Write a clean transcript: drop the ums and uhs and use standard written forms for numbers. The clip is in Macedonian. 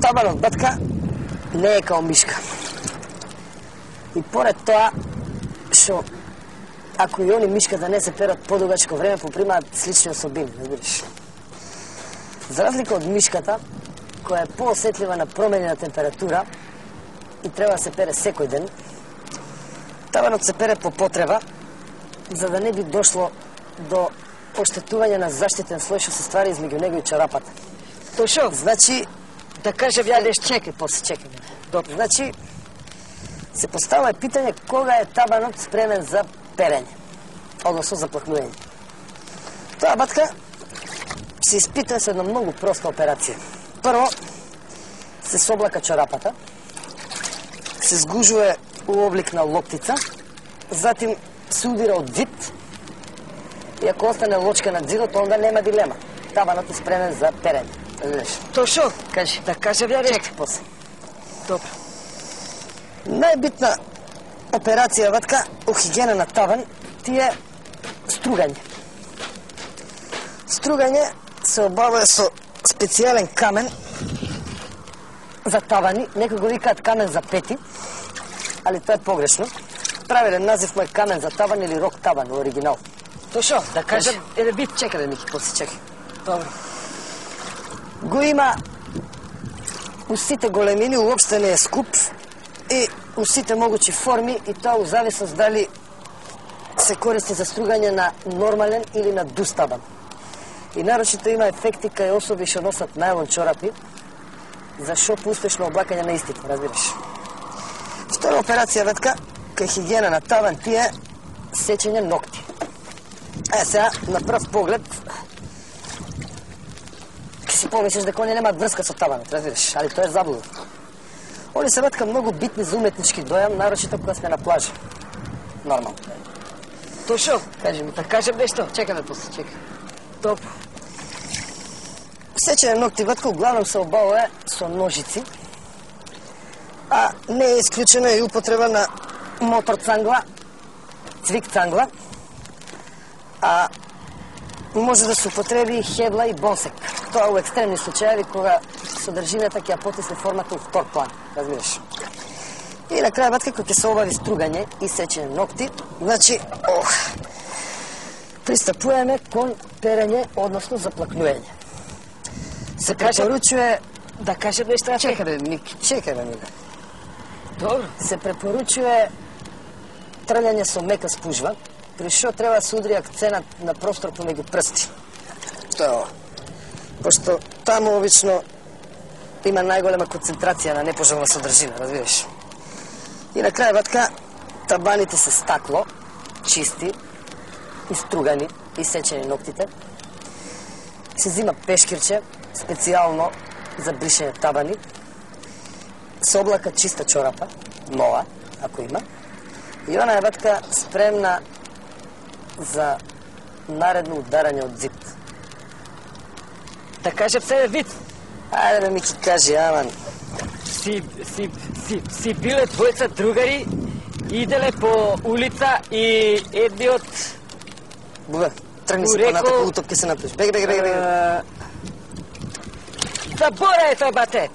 Табанот, батка, не е као мишка. И поред тоа, што ако и они мишката не се перат подугачко време, попримаат слични особини, разбираш. За разлика од мишката, која е поосетлива на промени на температура и треба да се пере секој ден, табанот се пере по потреба, за да не би дошло до оштетување на заштитен слој што се ствари измеѓу него и чарапата. Точно. Значи, да кажем ја нешто. Чекај, после чекај. Добро. Значи, се поставува питање кога е табанот спремен за перење, односно за плакнување. Тоа, батка, се испитува со една многу проста операција. Прво, се соблака чорапата, се сгужува у облик на локтица, затим се удира од зид, и ако остане лочка над зидот, онда нема дилема. Табанот е спремен за перење. Точно. Кажи. Да кажем ја нешто. Чекај после. Добро. Најбитна операција, батка, у хигиена на табан, ти е стругање. Стругање се обавува со специјален камен за табани, некои го викаат камен за пети, али тоа е погрешно. Правилен назив му е камен за табан или рок табан, во оригинал. Точно, да кажем, еден бит. Чекај, Мики, после чекај. Добро. Го има у сите големини, уопште не е скуп и у сите могучи форми, и тоа у зависност дали се користи за стругање на нормален или на дуст табан. И нарочито има ефекти кај особи што носат најлон чорапи за шо успешно облакање на истите, разбираш. Втора операција, ветка, кај хигиена на табан, ти е сечење ногти. Сега, на прв поглед, ке си помислиш дека они немаат врска со табанот, разбираш, али тоа е заблуда. Они се, ветка, многу битни за уметнички дојам, нарочито кога сме на плажа. Нормално. Точно. Кажи ми. Да кажем нешто. Чекаме после, чекай. Добро. Сечење ногти, ветка, углавном се обавува со ножици, а не е исклучена и употреба на мотор цангла, цвик цангла, а може да се употреби и хебла и бонсек. Тоа у екстремни случаи кога содржината ќе ја потисне формата у втор план, разбираш. И на крај, батка, кога ќе се обави стругање и сечење ногти, значи, пристапуваме кон перење, односно заплакнување. Се препоручува... Да кажем нешто. Чекај, Мики, чекај, Мика. Добро. Се препоручува трљање со мека спужва, при што треба да се удри акценат на простор помеѓу прсти. Тоа е ова. Пошто таму обично има најголема концентрација на непожелна содржина, разбираш. И на крај, батка, табаните се стакло, чисти, истругани и сечени ноктите. Се зима пешкирче, специјално за бришење табани. Се облака чиста чорапа, нова, ако има. И она е, батка, спремна за наредно ударање од зид. Да кажем себе вид. Ајде да ми ки кажи, аман. Си биле двојца другари, иделе по улица и едниот... Бубе, тргни се понатака, утоп ке се напиш. Беге. Заборај тој, бате.